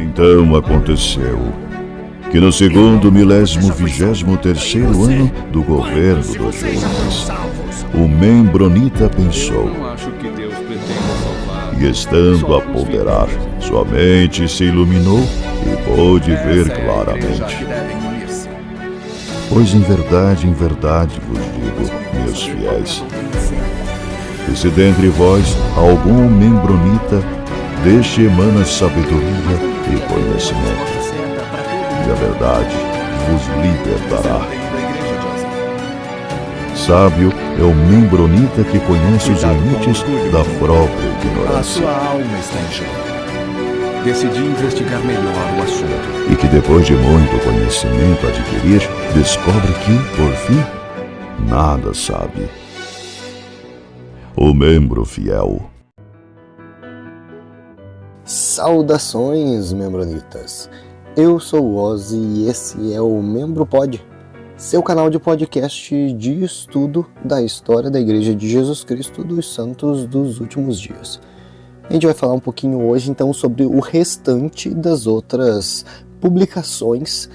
Então aconteceu que no segundo 1023º ano do governo do Jonas, o Membronita pensou, e estando a ponderar, sua mente se iluminou e pôde ver claramente. Pois em verdade vos digo, meus fiéis, que se dentre vós algum membronita, deste emana sabedoria e conhecimento, e a verdade vos libertará. Sábio é o membronita que conhece os limites da própria ignorância. A sua alma está em jogo. Decidi investigar melhor o assunto. E que depois de muito conhecimento adquirir, descobre que, por fim, nada sabe. O membro fiel. Saudações, membronitas! Eu sou o Ozzy e esse é o Membro Pod, seu canal de podcast de estudo da história da Igreja de Jesus Cristo dos Santos dos Últimos Dias. A gente vai falar um pouquinho hoje então sobre o restante das outras publicações,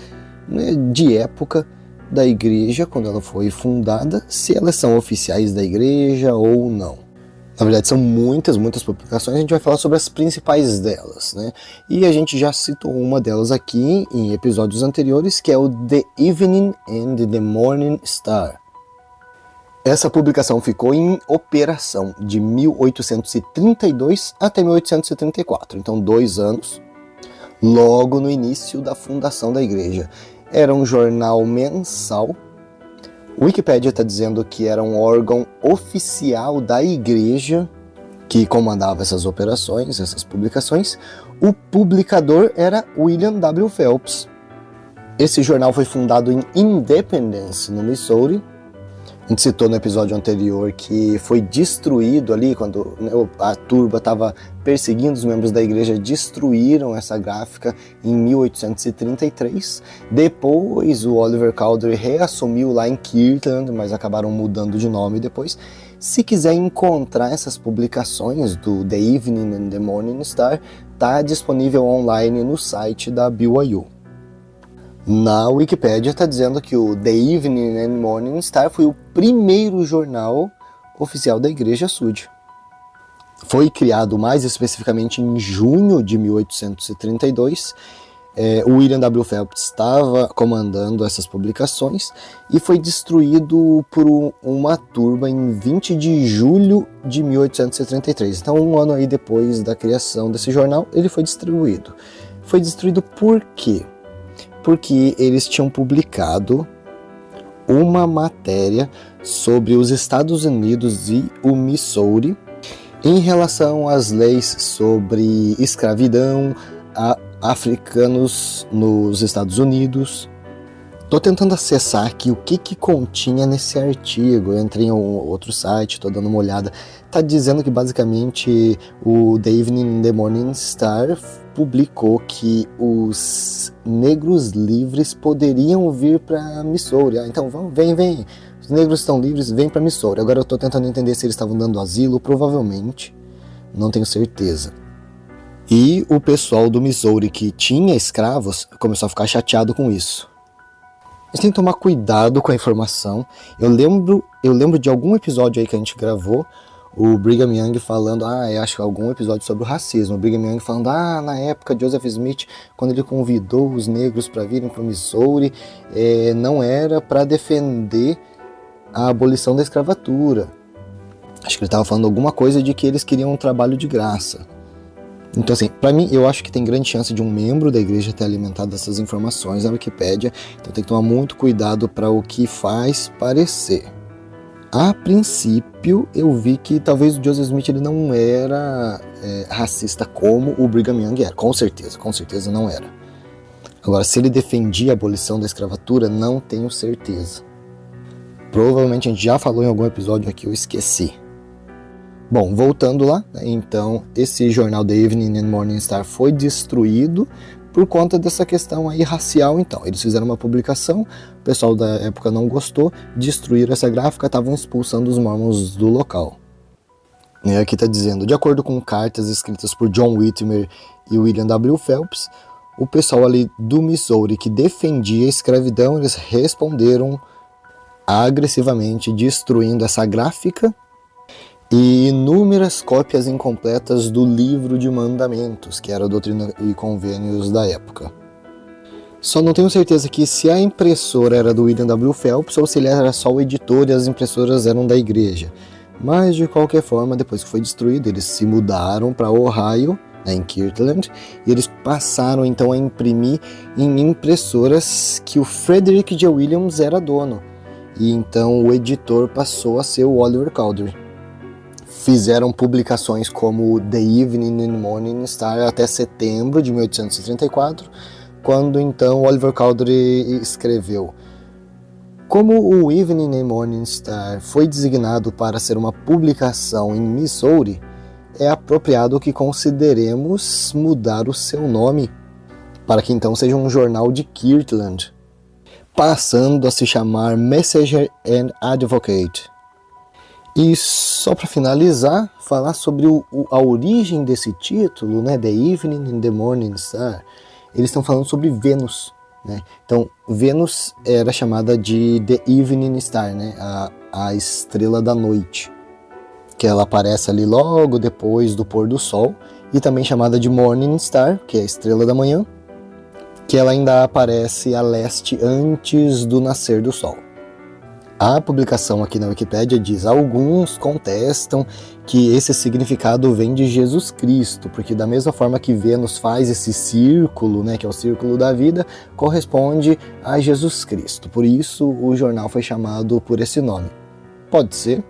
né, de época da Igreja, quando ela foi fundada, se elas são oficiais da Igreja ou não. Na verdade, são muitas publicações, a gente vai falar sobre as principais delas, né? E a gente já citou uma delas aqui em episódios anteriores, que é o The Evening and the Morning Star. Essa publicação ficou em operação de 1832 até 1834, então 2 anos, logo no início da fundação da igreja. Era um jornal mensal. O Wikipedia está dizendo que era um órgão oficial da igreja que comandava essas operações, essas publicações. O publicador era William W. Phelps. Esse jornal foi fundado em Independence, no Missouri. A gente citou no episódio anterior que foi destruído ali, quando a turba estava perseguindo os membros da igreja, destruíram essa gráfica em 1833. Depois o Oliver Cowdery reassumiu lá em Kirtland, mas acabaram mudando de nome depois. Se quiser encontrar essas publicações do The Evening and the Morning Star, está disponível online no site da BYU. Na Wikipédia está dizendo que o The Evening and Morning Star foi o primeiro jornal oficial da Igreja Sud. Foi criado mais especificamente em junho de 1832. O William W. Phelps estava comandando essas publicações e foi destruído por uma turba em 20 de julho de 1833. Então, um ano aí depois da criação desse jornal, ele foi destruído. Foi destruído por quê? Porque eles tinham publicado uma matéria sobre os Estados Unidos e o Missouri em relação às leis sobre escravidão a africanos nos Estados Unidos. Estou tentando acessar aqui o que continha nesse artigo. Eu entrei em outro site, estou dando uma olhada. Está dizendo que basicamente o The Evening and the Morning Star publicou que os negros livres poderiam vir para Missouri. Então vem, os negros estão livres, vem para Missouri. Agora eu estou tentando entender se eles estavam dando asilo, provavelmente, não tenho certeza. E o pessoal do Missouri que tinha escravos começou a ficar chateado com isso. A gente tem que tomar cuidado com a informação. Eu lembro de algum episódio aí que a gente gravou, o Brigham Young falando, eu acho que algum episódio sobre o racismo, o Brigham Young falando, na época Joseph Smith, quando ele convidou os negros para virem para o Missouri, não era para defender a abolição da escravatura. Acho que ele estava falando alguma coisa de que eles queriam um trabalho de graça. Então, assim, para mim, eu acho que tem grande chance de um membro da igreja ter alimentado essas informações na Wikipédia, então tem que tomar muito cuidado para o que faz parecer. A princípio, eu vi que talvez o Joseph Smith ele não era racista como o Brigham Young era, com certeza não era. Agora, se ele defendia a abolição da escravatura, não tenho certeza. Provavelmente a gente já falou em algum episódio aqui, eu esqueci. Bom, voltando lá, então esse jornal The Evening and Morning Star foi destruído por conta dessa questão aí racial. Então, eles fizeram uma publicação, o pessoal da época não gostou, destruíram essa gráfica, estavam expulsando os mormons do local. E aqui está dizendo, de acordo com cartas escritas por John Whitmer e William W. Phelps, o pessoal ali do Missouri que defendia a escravidão, eles responderam agressivamente, destruindo essa gráfica e inúmeras cópias incompletas do Livro de Mandamentos, que era a Doutrina e Convênios da época. Só não tenho certeza que se a impressora era do William W. Phelps ou se ele era só o editor e as impressoras eram da igreja. Mas, de qualquer forma, depois que foi destruído, eles se mudaram para Ohio, em Kirtland, e eles passaram então a imprimir em impressoras que o Frederick J. Williams era dono. E então o editor passou a ser o Oliver Cowdery. Fizeram publicações como The Evening and Morning Star até setembro de 1834, quando então Oliver Cowdery escreveu: como o Evening and Morning Star foi designado para ser uma publicação em Missouri, é apropriado que consideremos mudar o seu nome para que então seja um jornal de Kirtland, passando a se chamar Messenger and Advocate. E só para finalizar, falar sobre a origem desse título, né, The Evening and the Morning Star. Eles estão falando sobre Vênus, né? Então, Vênus era chamada de The Evening Star, né, a estrela da noite, que ela aparece ali logo depois do pôr do sol, e também chamada de Morning Star, que é a estrela da manhã, que ela ainda aparece a leste antes do nascer do sol. A publicação aqui na Wikipédia diz: alguns contestam que esse significado vem de Jesus Cristo, porque da mesma forma que Vênus faz esse círculo, né, que é o círculo da vida, corresponde a Jesus Cristo. Por isso o jornal foi chamado por esse nome. Pode ser,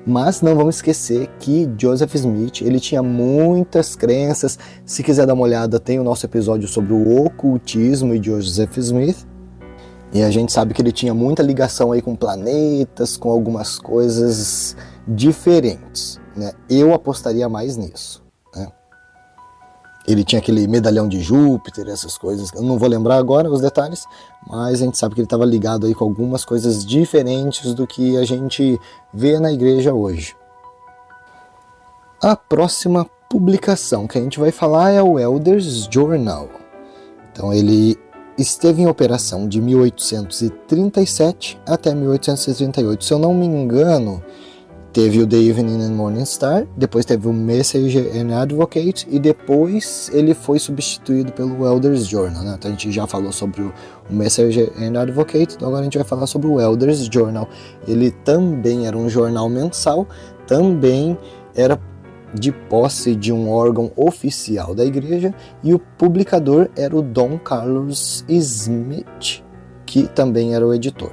mas não vamos esquecer que Joseph Smith, ele tinha muitas crenças. Se quiser dar uma olhada, tem o nosso episódio sobre o ocultismo e Joseph Smith. E a gente sabe que ele tinha muita ligação aí com planetas, com algumas coisas diferentes, né? Eu apostaria mais nisso, né? Ele tinha aquele medalhão de Júpiter, essas coisas. Eu não vou lembrar agora os detalhes, mas a gente sabe que ele estava ligado aí com algumas coisas diferentes do que a gente vê na igreja hoje. A próxima publicação que a gente vai falar é o Elders Journal. Então ele esteve em operação de 1837 até 1838. Se eu não me engano, teve o The Evening and Morning Star, depois teve o Messenger and Advocate, e depois ele foi substituído pelo Elders Journal, né? Então a gente já falou sobre o Messenger and Advocate, então agora a gente vai falar sobre o Elders Journal. Ele também era um jornal mensal, também era de posse de um órgão oficial da igreja, e o publicador era o Don Carlos Smith, que também era o editor.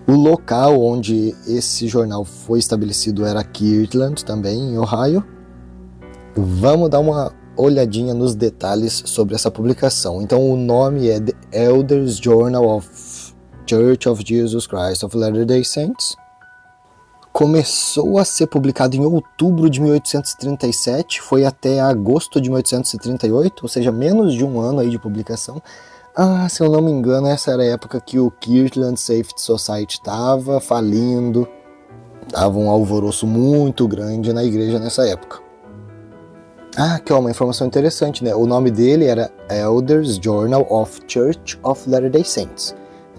O local onde esse jornal foi estabelecido era Kirtland, também em Ohio. Vamos dar uma olhadinha nos detalhes sobre essa publicação. Então o nome é The Elders Journal of Church of Jesus Christ of Latter-day Saints. Começou a ser publicado em outubro de 1837, foi até agosto de 1838, ou seja, menos de um ano aí de publicação. Se eu não me engano, essa era a época que o Kirtland Safety Society estava falindo, estava um alvoroço muito grande na igreja nessa época. Que é uma informação interessante, né? O nome dele era Elders Journal of Church of Latter-day Saints.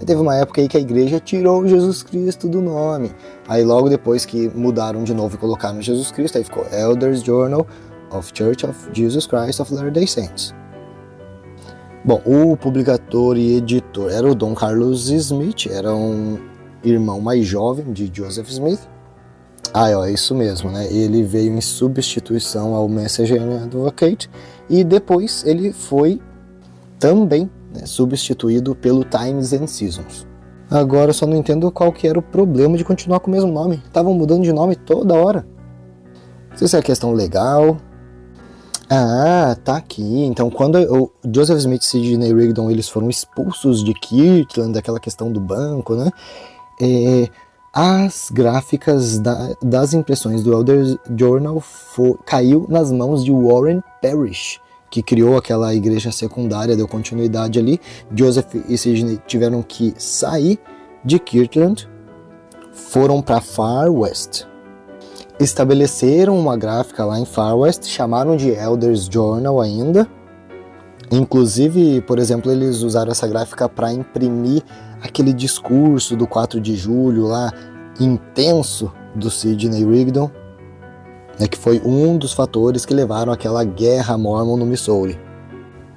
Teve uma época aí que a igreja tirou Jesus Cristo do nome. Aí logo depois que mudaram de novo e colocaram Jesus Cristo, aí ficou Elders Journal of Church of Jesus Christ of Latter-day Saints. Bom, o publicador e editor era o Don Carlos Smith, era um irmão mais jovem de Joseph Smith. É isso mesmo, né? Ele veio em substituição ao Messenger and Advocate, e depois ele foi também substituído pelo Times and Seasons. Agora eu só não entendo qual que era o problema de continuar com o mesmo nome. Estavam mudando de nome toda hora. Não sei se é questão legal. Tá aqui. Então quando o Joseph Smith e Sidney Rigdon eles foram expulsos de Kirtland, daquela questão do banco, né? As gráficas das impressões do Elders Journal caiu nas mãos de Warren Parrish, que criou aquela igreja secundária, deu continuidade ali. Joseph e Sidney tiveram que sair de Kirtland, foram para Far West, estabeleceram uma gráfica lá em Far West, chamaram de Elders Journal ainda, Inclusive, por exemplo, eles usaram essa gráfica para imprimir aquele discurso do 4 de julho lá, intenso, do Sidney Rigdon, né, que foi um dos fatores que levaram àquela guerra Mormon no Missouri.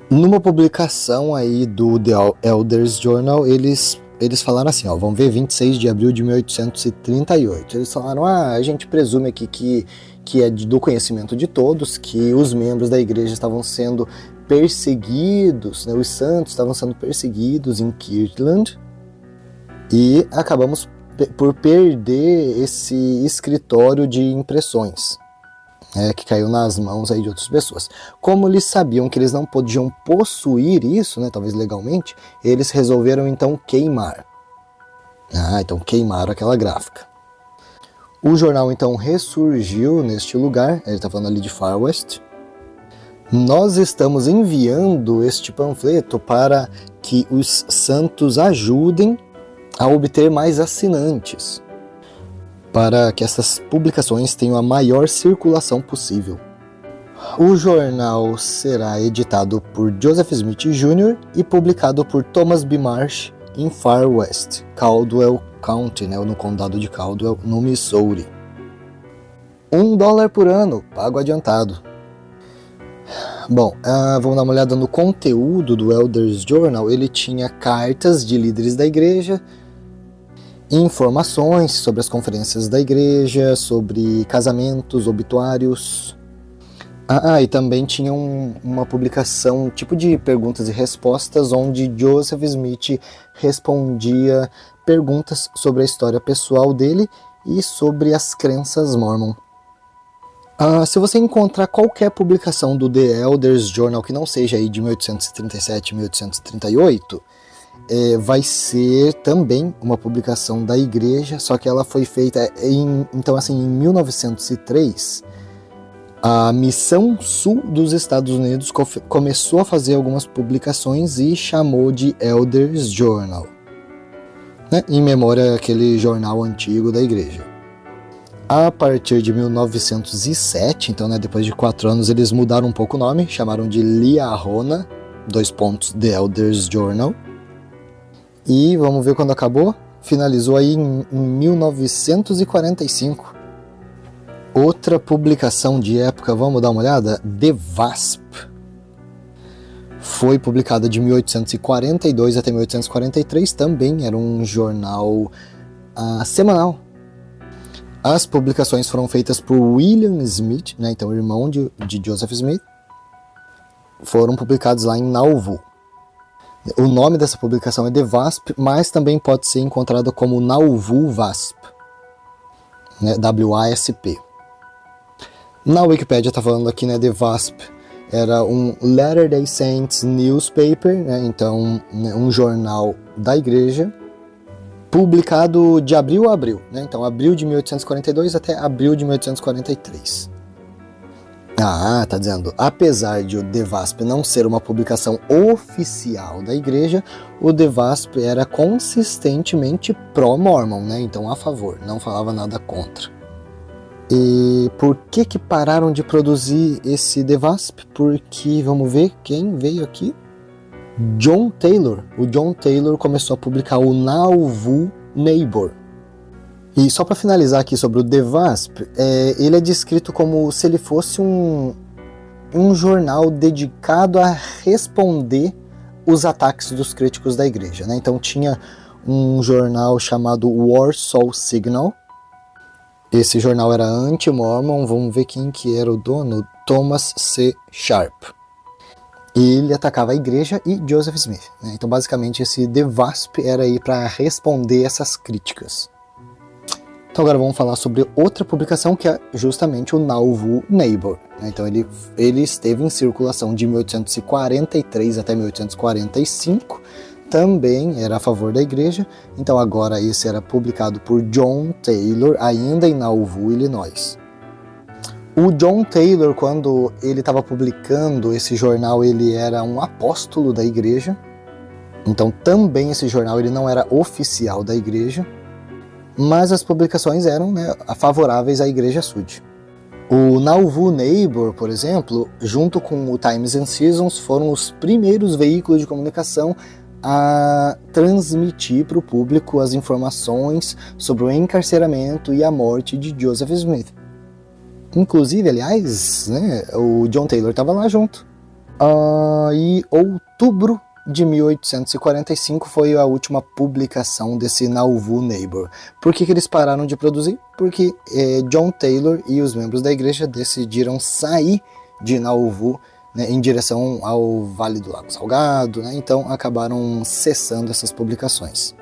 Numa publicação aí do The Elders Journal, eles falaram assim, ó, vamos ver, 26 de abril de 1838. Eles falaram, a gente presume aqui que é do conhecimento de todos, que os membros da igreja estavam sendo perseguidos, né, os santos estavam sendo perseguidos em Kirtland, e acabamos por perder esse escritório de impressões, que caiu nas mãos aí de outras pessoas. Como eles sabiam que eles não podiam possuir isso, né, talvez legalmente, eles resolveram então queimar. Então queimaram aquela gráfica. O jornal então ressurgiu neste lugar, ele está falando ali de Far West. Nós estamos enviando este panfleto para que os santos ajudem a obter mais assinantes, para que essas publicações tenham a maior circulação possível. O jornal será editado por Joseph Smith Jr. e publicado por Thomas B. Marsh em Far West, Caldwell County, né, no condado de Caldwell, no Missouri. $1 por ano, pago adiantado. Bom, vamos dar uma olhada no conteúdo do Elders Journal. Ele tinha cartas de líderes da igreja, informações sobre as conferências da igreja, sobre casamentos, obituários. E também tinha uma publicação, tipo de perguntas e respostas, onde Joseph Smith respondia perguntas sobre a história pessoal dele e sobre as crenças mormon. Se você encontrar qualquer publicação do The Elders Journal que não seja aí de 1837 e 1838, vai ser também uma publicação da igreja, só que ela foi feita em 1903. A Missão Sul dos Estados Unidos começou a fazer algumas publicações e chamou de Elders Journal, né, em memória àquele jornal antigo da igreja. A partir de 1907, então, né, depois de 4 anos, eles mudaram um pouco o nome, chamaram de Liahona, The Elders Journal. E vamos ver quando acabou. Finalizou aí em 1945. Outra publicação de época, vamos dar uma olhada? The Wasp. Foi publicada de 1842 até 1843, também era um jornal semanal. As publicações foram feitas por William Smith, né, então irmão de Joseph Smith. Foram publicados lá em Nauvoo. O nome dessa publicação é The Wasp, mas também pode ser encontrado como Nauvoo Wasp, né, WASP. Na Wikipedia está falando aqui, né, The Wasp era um Latter-day Saints newspaper, né, então, né, um jornal da igreja, publicado de abril a abril, né, então abril de 1842 até abril de 1843. Tá dizendo, apesar de o The Wasp não ser uma publicação oficial da igreja, o The Wasp era consistentemente pró-Mormon, né? Então a favor, não falava nada contra. E por que pararam de produzir esse The Wasp? Porque, vamos ver quem veio aqui? John Taylor. O John Taylor começou a publicar o Nauvoo Neighbor. E só para finalizar aqui sobre o The Wasp, ele é descrito como se ele fosse um jornal dedicado a responder os ataques dos críticos da igreja, né? Então tinha um jornal chamado Warsaw Signal. Esse jornal era anti-Mormon, vamos ver quem que era o dono, Thomas C. Sharp. Ele atacava a igreja e Joseph Smith, né? Então basicamente esse The Wasp era aí para responder essas críticas. Então agora vamos falar sobre outra publicação que é justamente o Nauvoo Neighbor, né? Então ele esteve em circulação de 1843 até 1845, também era a favor da igreja, então agora esse era publicado por John Taylor, ainda em Nauvoo, Illinois. O John Taylor, quando ele estava publicando esse jornal, ele era um apóstolo da igreja, então também esse jornal ele não era oficial da igreja, mas as publicações eram, né, favoráveis à Igreja Sud. O Nauvoo Neighbor, por exemplo, junto com o Times and Seasons, foram os primeiros veículos de comunicação a transmitir para o público as informações sobre o encarceramento e a morte de Joseph Smith. Inclusive, aliás, né, o John Taylor estava lá junto. E outubro de 1845 foi a última publicação desse Nauvoo Neighbor. Por que eles pararam de produzir? Porque John Taylor e os membros da igreja decidiram sair de Nauvoo, né, em direção ao Vale do Lago Salgado, né, então acabaram cessando essas publicações.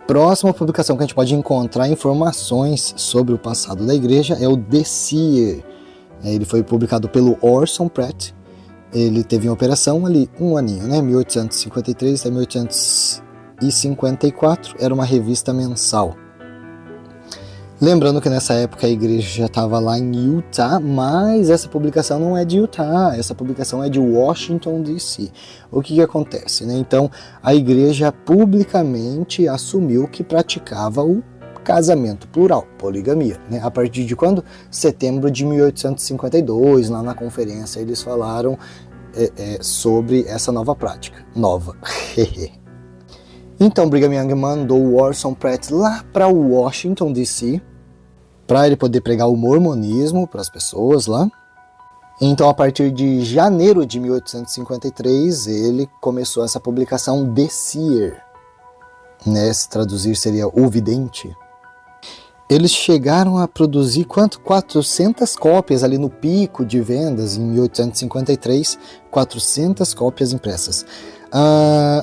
Próxima publicação que a gente pode encontrar informações sobre o passado da igreja é o The Seer. Ele foi publicado pelo Orson Pratt. Ele teve em operação ali um aninho, né? 1853 até 1854, era uma revista mensal. Lembrando que nessa época a igreja já estava lá em Utah, mas essa publicação não é de Utah, essa publicação é de Washington, D.C. O que acontece, né? Então a igreja publicamente assumiu que praticava o casamento plural, poligamia, né? A partir de quando? Setembro de 1852, lá na conferência, eles falaram sobre essa nova prática. Nova. Então Brigham Young mandou o Orson Pratt lá para Washington, D.C., para ele poder pregar o mormonismo para as pessoas lá. Então, a partir de janeiro de 1853, ele começou essa publicação The Seer, né? Se traduzir seria o vidente. Eles chegaram a produzir 400 cópias ali no pico de vendas em 1853, 400 cópias impressas.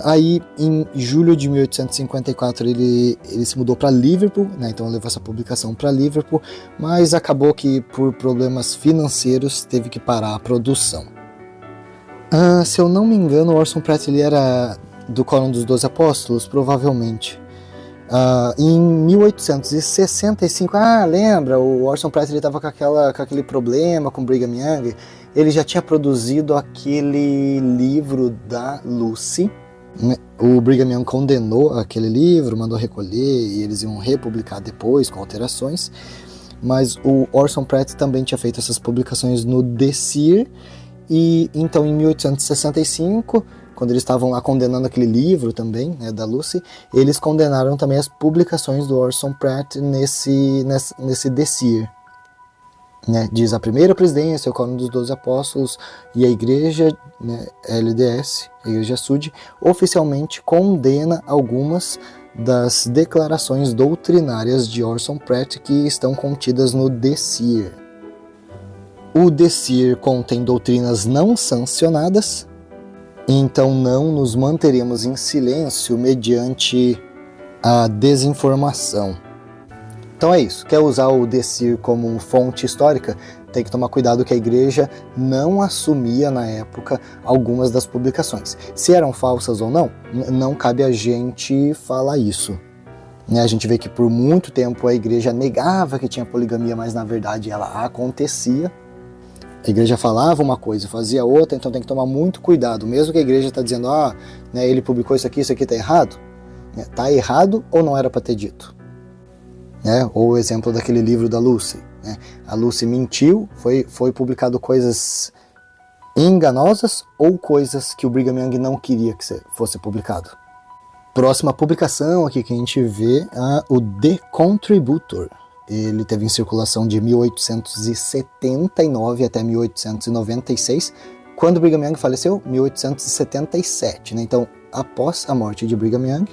Aí em julho de 1854 ele se mudou para Liverpool, né? Então levou essa publicação para Liverpool, mas acabou que por problemas financeiros teve que parar a produção. Se eu não me engano, o Orson Pratt ele era do Quórum dos 12 Apóstolos, provavelmente. Em 1865, lembra, o Orson Pratt estava com aquele problema com Brigham Young. Ele já tinha produzido aquele livro da Lucy, né? O Brigham Young condenou aquele livro, mandou recolher e eles iam republicar depois com alterações, mas o Orson Pratt também tinha feito essas publicações no The Seer. E então em 1865, quando eles estavam lá condenando aquele livro também, né, da Lucy, eles condenaram também as publicações do Orson Pratt nesse The Seer. Né, diz a primeira presidência, o Quórum dos 12 Apóstolos e a igreja, né, LDS, a igreja Sud, oficialmente condena algumas das declarações doutrinárias de Orson Pratt que estão contidas no The Seer. O The Seer contém doutrinas não sancionadas, então não nos manteremos em silêncio mediante a desinformação. Então é isso, quer usar o The Seer como fonte histórica, tem que tomar cuidado que a igreja não assumia na época algumas das publicações. Se eram falsas ou não, não cabe a gente falar isso. Né, a gente vê que por muito tempo a igreja negava que tinha poligamia, mas na verdade ela acontecia. A igreja falava uma coisa, fazia outra, então tem que tomar muito cuidado. Mesmo que a igreja está dizendo, né, ele publicou isso aqui está errado. Está errado ou não era para ter dito? Né? Ou o exemplo daquele livro da Lucy. Né? A Lucy mentiu, foi publicado coisas enganosas ou coisas que o Brigham Young não queria que fosse publicado. Próxima publicação aqui que a gente vê é o The Contributor. Ele teve em circulação de 1879 até 1896, quando Brigham Young faleceu, 1877. Né? Então, após a morte de Brigham Young,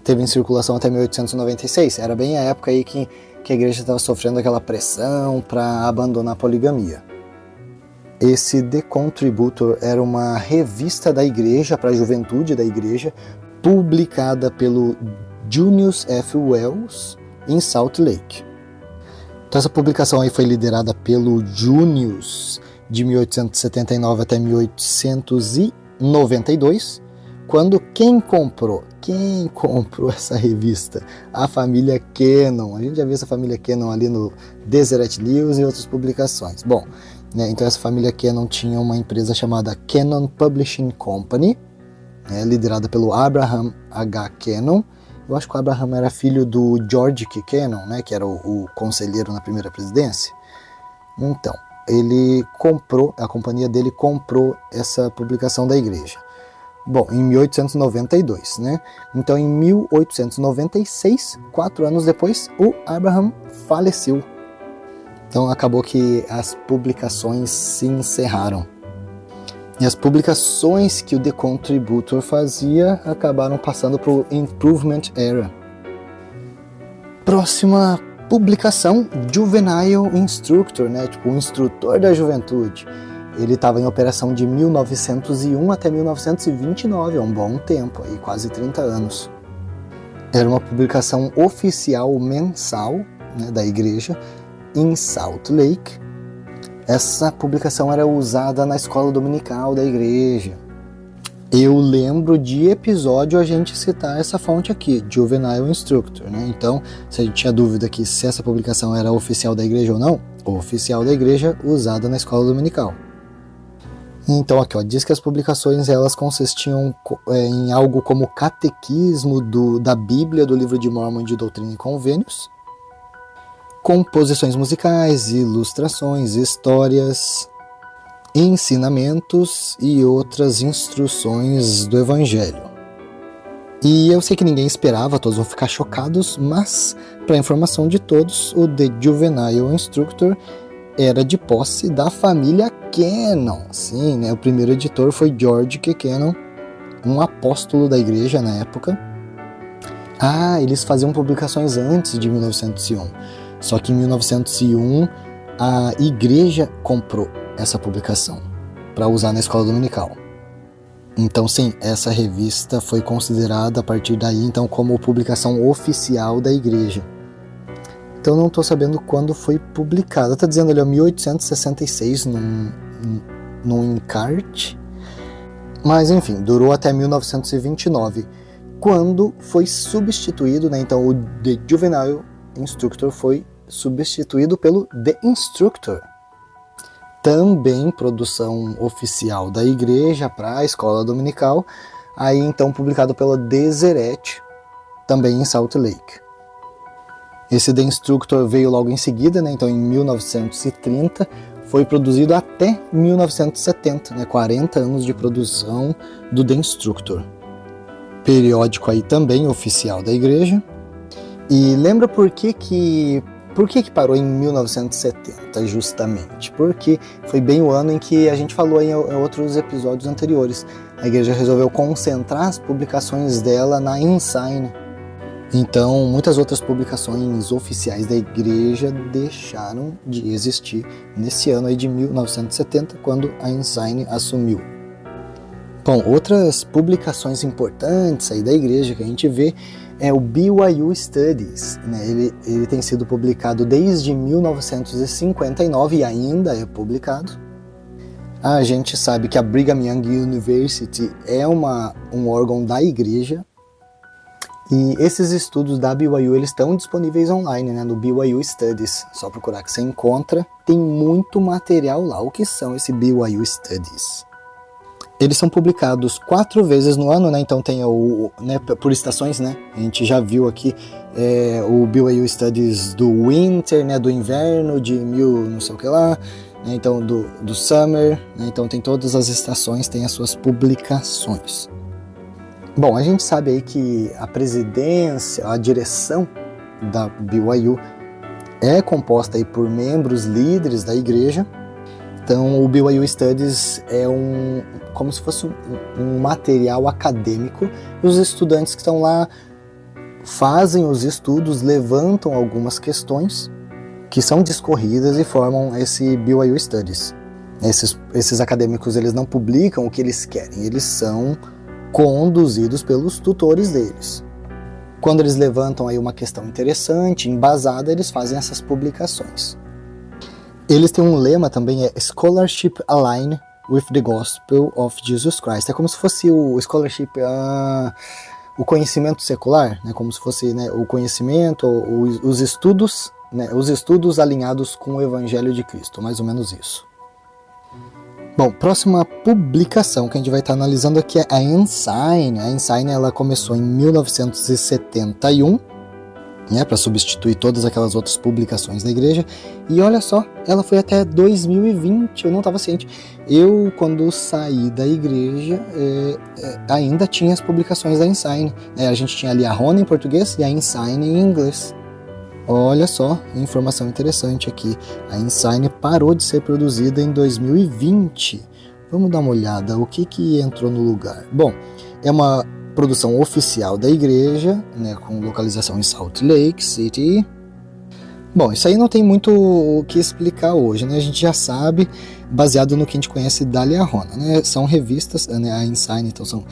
teve em circulação até 1896. Era bem a época aí que a igreja estava sofrendo aquela pressão para abandonar a poligamia. Esse The Contributor era uma revista da igreja, para a juventude da igreja, publicada pelo Junius F. Wells em Salt Lake. Então essa publicação aí foi liderada pelo Junius de 1879 até 1892, quando quem comprou essa revista? A família Cannon. A gente já viu essa família Cannon ali no Deseret News e outras publicações. Bom, né, então essa família Cannon tinha uma empresa chamada Cannon Publishing Company, né, liderada pelo Abraham H. Cannon. Eu acho que o Abraham era filho do George K. Cannon, né, que era o conselheiro na primeira presidência. Então, a companhia dele comprou essa publicação da igreja. Bom, em 1892, né? Então, em 1896, 4 anos depois, o Abraham faleceu. Então, acabou que as publicações se encerraram. E as publicações que o The Contributor fazia acabaram passando para o Improvement Era. Próxima publicação, Juvenile Instructor, né? Tipo, o instrutor da juventude. Ele estava em operação de 1901 até 1929, é um bom tempo, aí, quase 30 anos. Era uma publicação oficial mensal, né, da igreja em Salt Lake. Essa publicação era usada na escola dominical da igreja. Eu lembro de episódio a gente citar essa fonte aqui, Juvenile Instructor, né? Então, se a gente tinha dúvida aqui se essa publicação era oficial da igreja ou não, oficial da igreja usada na escola dominical. Então aqui, ó, diz que as publicações elas consistiam em algo como catequismo da Bíblia, do livro de Mormon de Doutrina e Convênios, composições musicais, ilustrações, histórias, ensinamentos e outras instruções do Evangelho. E eu sei que ninguém esperava, todos vão ficar chocados, mas, para informação de todos, o The Juvenile Instructor era de posse da família Cannon. Sim, né? O primeiro editor foi George K. Cannon, um apóstolo da igreja na época. Eles faziam publicações antes de 1901. Só que em 1901 a igreja comprou essa publicação para usar na escola dominical. Então sim, essa revista foi considerada a partir daí então como publicação oficial da igreja. Então não estou sabendo quando foi publicada. Está dizendo ali, 1866 num encarte. Mas enfim, durou até 1929, quando foi substituído, né? Então o The Juvenile Instructor foi substituído pelo The Instructor. Também produção oficial da igreja para a escola dominical. Aí então publicado pela Deseret, também em Salt Lake. Esse The Instructor veio logo em seguida, né? Então em 1930, foi produzido até 1970, né? 40 anos de produção do The Instructor. Periódico aí também oficial da igreja. E lembra por que parou em 1970 justamente? Porque foi bem o ano em que a gente falou em outros episódios anteriores. A igreja resolveu concentrar as publicações dela na Ensign. Então, muitas outras publicações oficiais da igreja deixaram de existir nesse ano aí de 1970, quando a Ensign assumiu. Bom, outras publicações importantes aí da igreja que a gente vê é o BYU Studies, né? Ele tem sido publicado desde 1959 e ainda é publicado. A gente sabe que a Brigham Young University é um órgão da igreja. E esses estudos da BYU eles estão disponíveis online, né, no BYU Studies. Só procurar que você encontra. Tem muito material lá. O que são esses BYU Studies? Eles são publicados 4 vezes no ano, né? Então tem por estações, né? A gente já viu aqui o BYU Studies do Winter, né? Do inverno, de não sei o que lá. Né? Então do Summer, né? Então tem todas as estações, tem as suas publicações. Bom, a gente sabe aí que a presidência, a direção da BYU é composta aí por membros líderes da igreja. Então o BYU Studies é como se fosse um material acadêmico. Os estudantes que estão lá fazem os estudos, levantam algumas questões que são discorridas e formam esse BYU Studies. Esses acadêmicos eles não publicam o que eles querem, eles são conduzidos pelos tutores deles. Quando eles levantam aí uma questão interessante, embasada, eles fazem essas publicações. Eles têm um lema também, Scholarship Aligned with the Gospel of Jesus Christ. É como se fosse o scholarship, o conhecimento secular, né? Como se fosse, né, o conhecimento, os estudos, né, os estudos alinhados com o Evangelho de Cristo, mais ou menos isso. Bom, próxima publicação que a gente vai estar analisando aqui é a Ensign. A Ensign ela começou em 1971 né, para substituir todas aquelas outras publicações da igreja. E olha só, ela foi até 2020, eu não estava ciente. Eu, quando saí da igreja, ainda tinha as publicações da Ensign. A gente tinha ali a Rona em português e a Ensign em inglês. Olha só, informação interessante aqui. A Ensign parou de ser produzida em 2020. Vamos dar uma olhada, o que entrou no lugar? Bom, é uma produção oficial da igreja, né, com localização em Salt Lake City. Bom, isso aí não tem muito o que explicar hoje, né? A gente já sabe, baseado no que a gente conhece da Liahona, né? São revistas, né? A Ensign, então são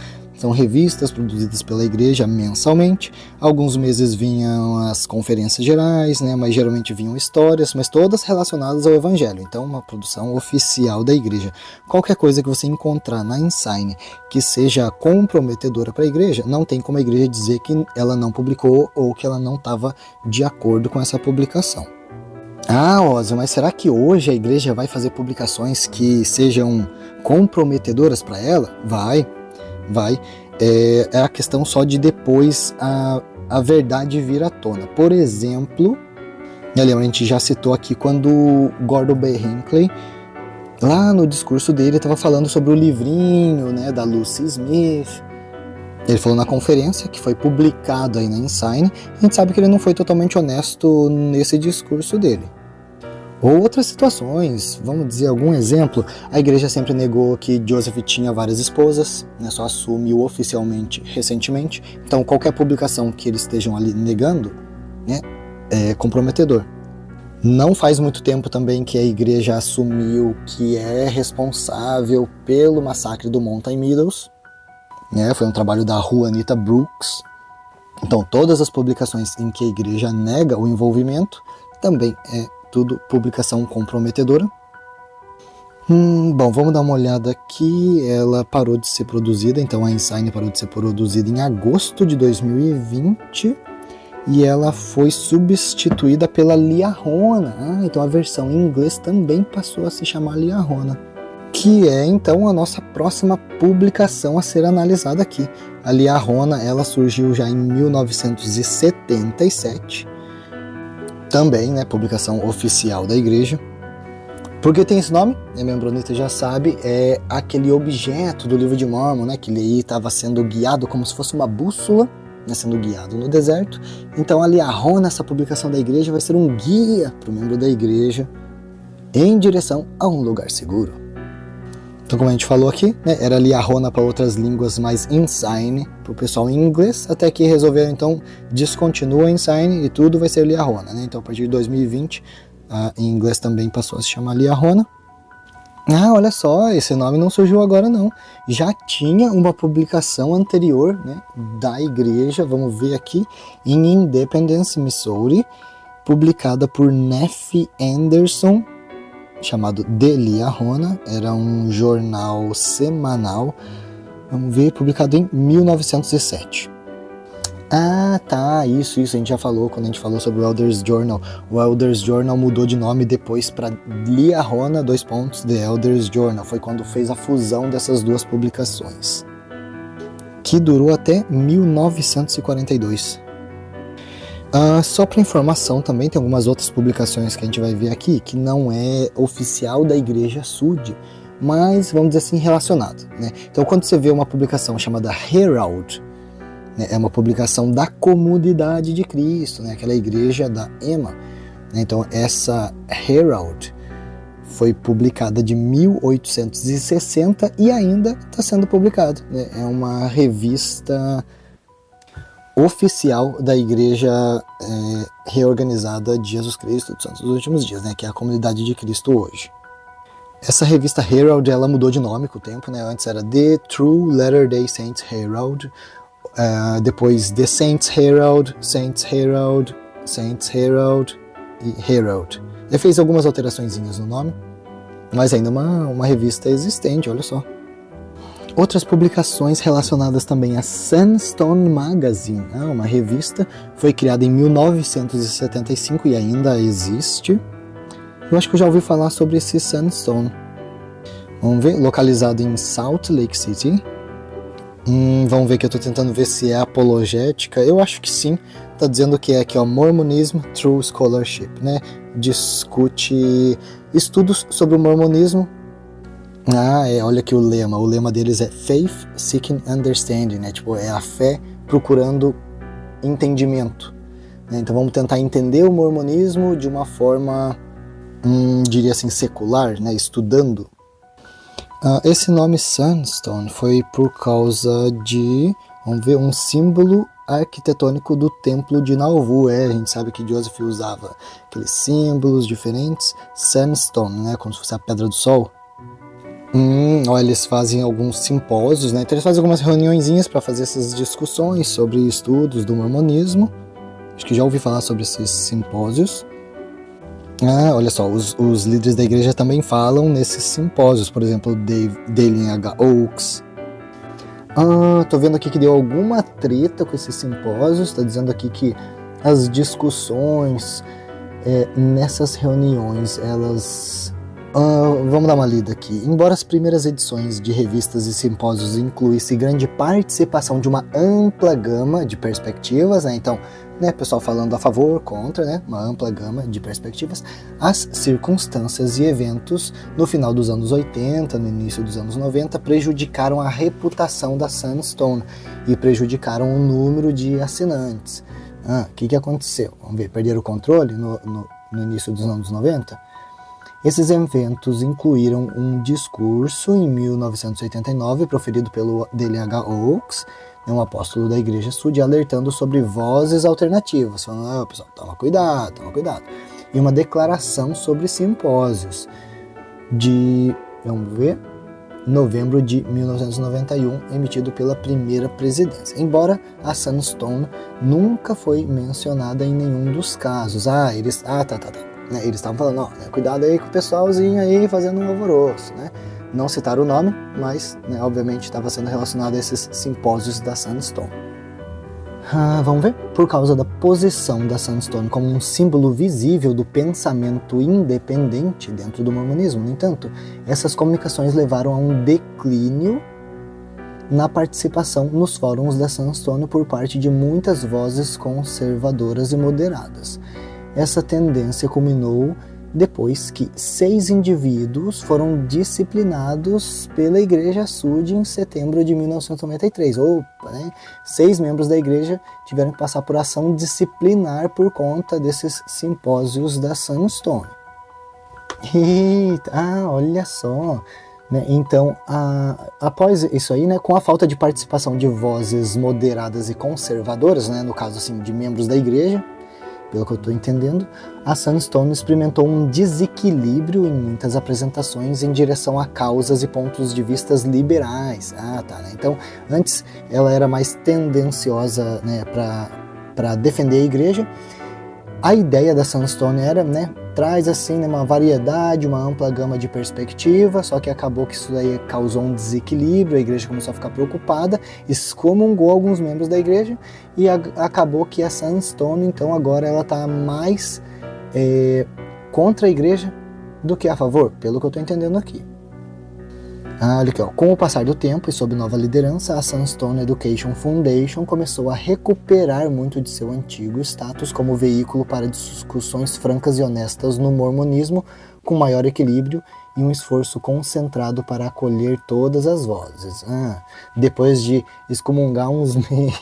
revistas produzidas pela igreja mensalmente. Alguns meses vinham as conferências gerais, né? Mas geralmente vinham histórias, mas todas relacionadas ao evangelho. Então, uma produção oficial da igreja. Qualquer coisa que você encontrar na Ensign que seja comprometedora para a igreja, não tem como a igreja dizer que ela não publicou ou que ela não estava de acordo com essa publicação. Ah, Ozzy, mas será que hoje a igreja vai fazer publicações que sejam comprometedoras para ela? Vai. É a questão só de depois a verdade vir à tona. Por exemplo, eu lembro, a gente já citou aqui quando o Gordon B. Hinckley, lá no discurso dele, estava falando sobre o livrinho, né, da Lucy Smith. Ele falou na conferência, que foi publicado aí na Ensign. A gente sabe que ele não foi totalmente honesto nesse discurso dele. Outras situações, vamos dizer algum exemplo, a igreja sempre negou que Joseph tinha várias esposas, né, só assumiu oficialmente recentemente. Então qualquer publicação que eles estejam ali negando, né, é comprometedor. Não faz muito tempo também que a igreja assumiu que é responsável pelo massacre do Mountain Meadows, né, foi um trabalho da Juanita Brooks. Então todas as publicações em que a igreja nega o envolvimento também é tudo publicação comprometedora. Bom, vamos dar uma olhada aqui. Ela parou de ser produzida, então a Ensign parou de ser produzida em agosto de 2020 e ela foi substituída pela Liahona. Então a versão em inglês também passou a se chamar Liahona, que é então a nossa próxima publicação a ser analisada aqui. A Liahona, ela surgiu já em 1977. Também, né, publicação oficial da igreja. Por que tem esse nome? A membronita já sabe, é aquele objeto do livro de Mórmon, né, que ele estava sendo guiado como se fosse uma bússola, né, sendo guiado no deserto. Então a Liahona, essa publicação da igreja, vai ser um guia para o membro da igreja em direção a um lugar seguro. Então, como a gente falou aqui, né, era Liahona para outras línguas, mas Ensign para o pessoal em inglês, até que resolveram, então, descontinua Ensign e tudo vai ser Liahona, né? Então, a partir de 2020, em inglês também passou a se chamar Liahona. Olha só, esse nome não surgiu agora não. Já tinha uma publicação anterior, né, da igreja, vamos ver aqui, em Independence, Missouri, publicada por Neff Anderson, chamado The Liahona, era um jornal semanal, vamos ver, publicado em 1907. Tá, isso a gente já falou quando a gente falou sobre o Elders Journal. O Elders Journal mudou de nome depois para Liahona, The Elders Journal, foi quando fez a fusão dessas duas publicações, que durou até 1942. Só para informação também, tem algumas outras publicações que a gente vai ver aqui, que não é oficial da Igreja Sud, mas vamos dizer assim, relacionado, né? Então quando você vê uma publicação chamada Herald, né, é uma publicação da Comunidade de Cristo, né, aquela igreja da EMA, né? Então essa Herald foi publicada de 1860 e ainda está sendo publicada, né? É uma revista oficial da Igreja Reorganizada de Jesus Cristo dos Santos dos Últimos Dias, né, que é a Comunidade de Cristo hoje. Essa revista Herald, ela mudou de nome com o tempo, né? Antes era The True Latter-day Saints Herald, depois The Saints Herald, Saints Herald, Saints Herald e Herald. Ele fez algumas alteraçõezinhas no nome, mas ainda uma revista existente, olha só. Outras publicações relacionadas também a Sandstone Magazine, uma revista, foi criada em 1975 e ainda existe. Eu acho que eu já ouvi falar sobre esse Sandstone. Vamos ver, localizado em Salt Lake City. Vamos ver que eu tô tentando ver se é apologética. Eu acho que sim. Tá dizendo que é aqui, ó, Mormonism Through Scholarship, né? Discute estudos sobre o mormonismo. Olha aqui o lema. O lema deles é Faith Seeking Understanding, né? Tipo, é a fé procurando entendimento, né? Então vamos tentar entender o mormonismo de uma forma, diria assim, secular, né? Estudando. Esse nome Sunstone foi por causa de, vamos ver, um símbolo arquitetônico do templo de Nauvoo. A gente sabe que Joseph usava aqueles símbolos diferentes, Sunstone, né, como se fosse a pedra do sol. Olha, eles fazem alguns simpósios, né, então eles fazem algumas reuniõezinhas para fazer essas discussões sobre estudos do mormonismo. Acho que já ouvi falar sobre esses simpósios. Olha só, os líderes da igreja também falam nesses simpósios, por exemplo, Dalian H. Oaks. Tô vendo aqui que deu alguma treta com esses simpósios, tá dizendo aqui que as discussões nessas reuniões, elas... vamos dar uma lida aqui. Embora as primeiras edições de revistas e simpósios incluíssem grande participação de uma ampla gama de perspectivas, né? Então, né, pessoal falando a favor, contra, né, uma ampla gama de perspectivas, as circunstâncias e eventos no final dos anos 80, no início dos anos 90, prejudicaram a reputação da Sunstone e prejudicaram o número de assinantes. O que aconteceu? Vamos ver, perderam o controle no início dos anos 90? Esses eventos incluíram um discurso em 1989 proferido pelo Dalian H. Oaks, um apóstolo da Igreja Sud, alertando sobre vozes alternativas, falando, pessoal, toma cuidado. E uma declaração sobre simpósios de, vamos ver, novembro de 1991, emitido pela primeira presidência. Embora a Sunstone nunca foi mencionada em nenhum dos casos. Eles estavam falando, cuidado aí com o pessoalzinho aí fazendo um alvoroço, né? Não citaram o nome, mas, né, obviamente estava sendo relacionado a esses simpósios da Sunstone. Vamos ver? Por causa da posição da Sunstone como um símbolo visível do pensamento independente dentro do mormonismo, no entanto, essas comunicações levaram a um declínio na participação nos fóruns da Sunstone por parte de muitas vozes conservadoras e moderadas. Essa tendência culminou depois que 6 indivíduos foram disciplinados pela Igreja Sud em setembro de 1993. 6 membros da igreja tiveram que passar por ação disciplinar por conta desses simpósios da Sunstone. Olha só! Né? Então, após isso aí, né, com a falta de participação de vozes moderadas e conservadoras, né, no caso assim, de membros da igreja, pelo que eu estou entendendo, a Sunstone experimentou um desequilíbrio em muitas apresentações em direção a causas e pontos de vista liberais. Né? Então, antes ela era mais tendenciosa, né, para defender a igreja. A ideia da Sunstone era, né, traz assim, né, uma variedade, uma ampla gama de perspectivas, só que acabou que isso daí causou um desequilíbrio, a igreja começou a ficar preocupada, excomungou alguns membros da igreja e acabou que a Sunstone, então agora ela está mais contra a igreja do que a favor, pelo que eu estou entendendo aqui. Olha aqui, com o passar do tempo e sob nova liderança, a Sunstone Education Foundation começou a recuperar muito de seu antigo status como veículo para discussões francas e honestas no mormonismo, com maior equilíbrio e um esforço concentrado para acolher todas as vozes. Depois de excomungar uns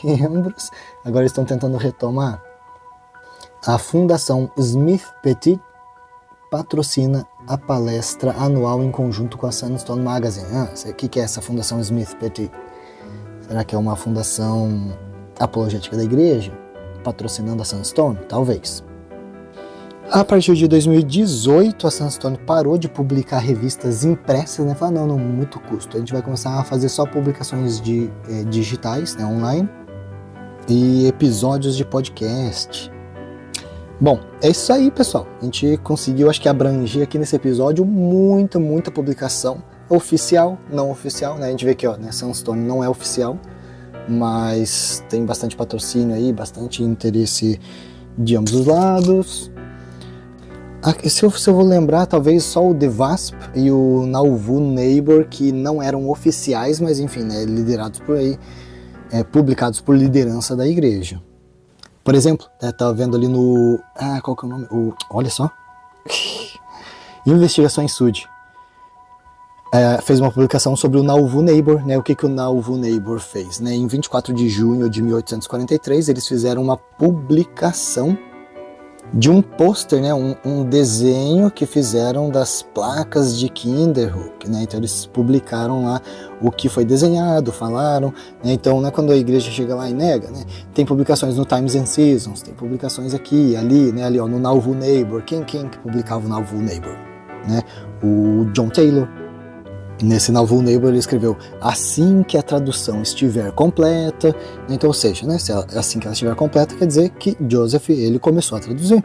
membros, agora estão tentando retomar. A Fundação Smith Petit patrocina a palestra anual em conjunto com a Sunstone Magazine. O que é essa Fundação Smith Petit? Será que é uma fundação apologética da igreja, patrocinando a Sunstone? Talvez. A partir de 2018, a Sunstone parou de publicar revistas impressas, né? Falou, não, muito custo. A gente vai começar a fazer só publicações digitais, né, online, e episódios de podcast. Bom, é isso aí, pessoal. A gente conseguiu, acho que, abranger aqui nesse episódio muita publicação oficial, não oficial, né? A gente vê que, né, Sunstone não é oficial, mas tem bastante patrocínio aí, bastante interesse de ambos os lados. Se eu vou lembrar, talvez só o The Wasp e o Nauvoo Neighbor, que não eram oficiais, mas enfim, né, liderados por aí, publicados por liderança da igreja. Por exemplo, tá vendo ali no... qual que é o nome? Olha só. Investigações Sud. Fez uma publicação sobre o Nauvoo Neighbor, né? O que o Nauvoo Neighbor fez, né? Em 24 de junho de 1843, eles fizeram uma publicação de um pôster, né? Um desenho que fizeram das placas de Kinderhook, né? Então eles publicaram lá o que foi desenhado, falaram, né? Então, né, quando a igreja chega lá e nega, né? Tem publicações no Times and Seasons, tem publicações aqui, ali, né? Ali, ó, no Nauvoo Neighbor. Quem que publicava o Nauvoo Neighbor, né? O John Taylor. Nesse Nauvoo Neighbor ele escreveu assim que a tradução estiver completa, então, ou seja, né, assim que ela estiver completa, quer dizer que Joseph ele começou a traduzir,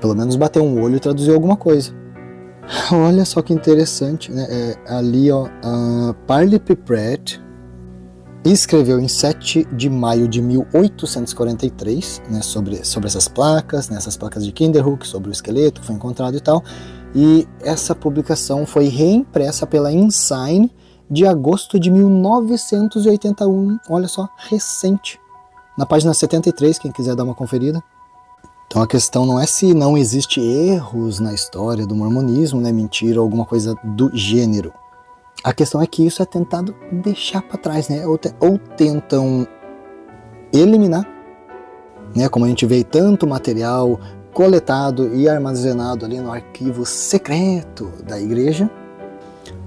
pelo menos bateu um olho e traduziu alguma coisa. Olha só que interessante, né? Ali, ó, Parley P. Pratt escreveu em 7 de maio de 1843, né, sobre essas placas, né, essas placas de Kinderhook, sobre o esqueleto que foi encontrado e tal. E essa publicação foi reimpressa pela Ensign de agosto de 1981, olha só, recente, na página 73, quem quiser dar uma conferida. Então a questão não é se não existe erros na história do mormonismo, né, mentira ou alguma coisa do gênero. A questão é que isso é tentado deixar para trás, né, ou tentam eliminar, né, como a gente vê tanto material coletado e armazenado ali no arquivo secreto da igreja,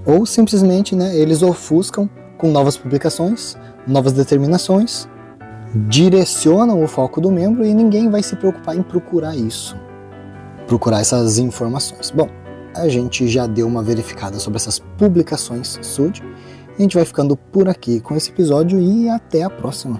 ou simplesmente, né, eles ofuscam com novas publicações, novas determinações, direcionam o foco do membro e ninguém vai se preocupar em procurar essas informações. Bom, a gente já deu uma verificada sobre essas publicações Sud, a gente vai ficando por aqui com esse episódio e até a próxima.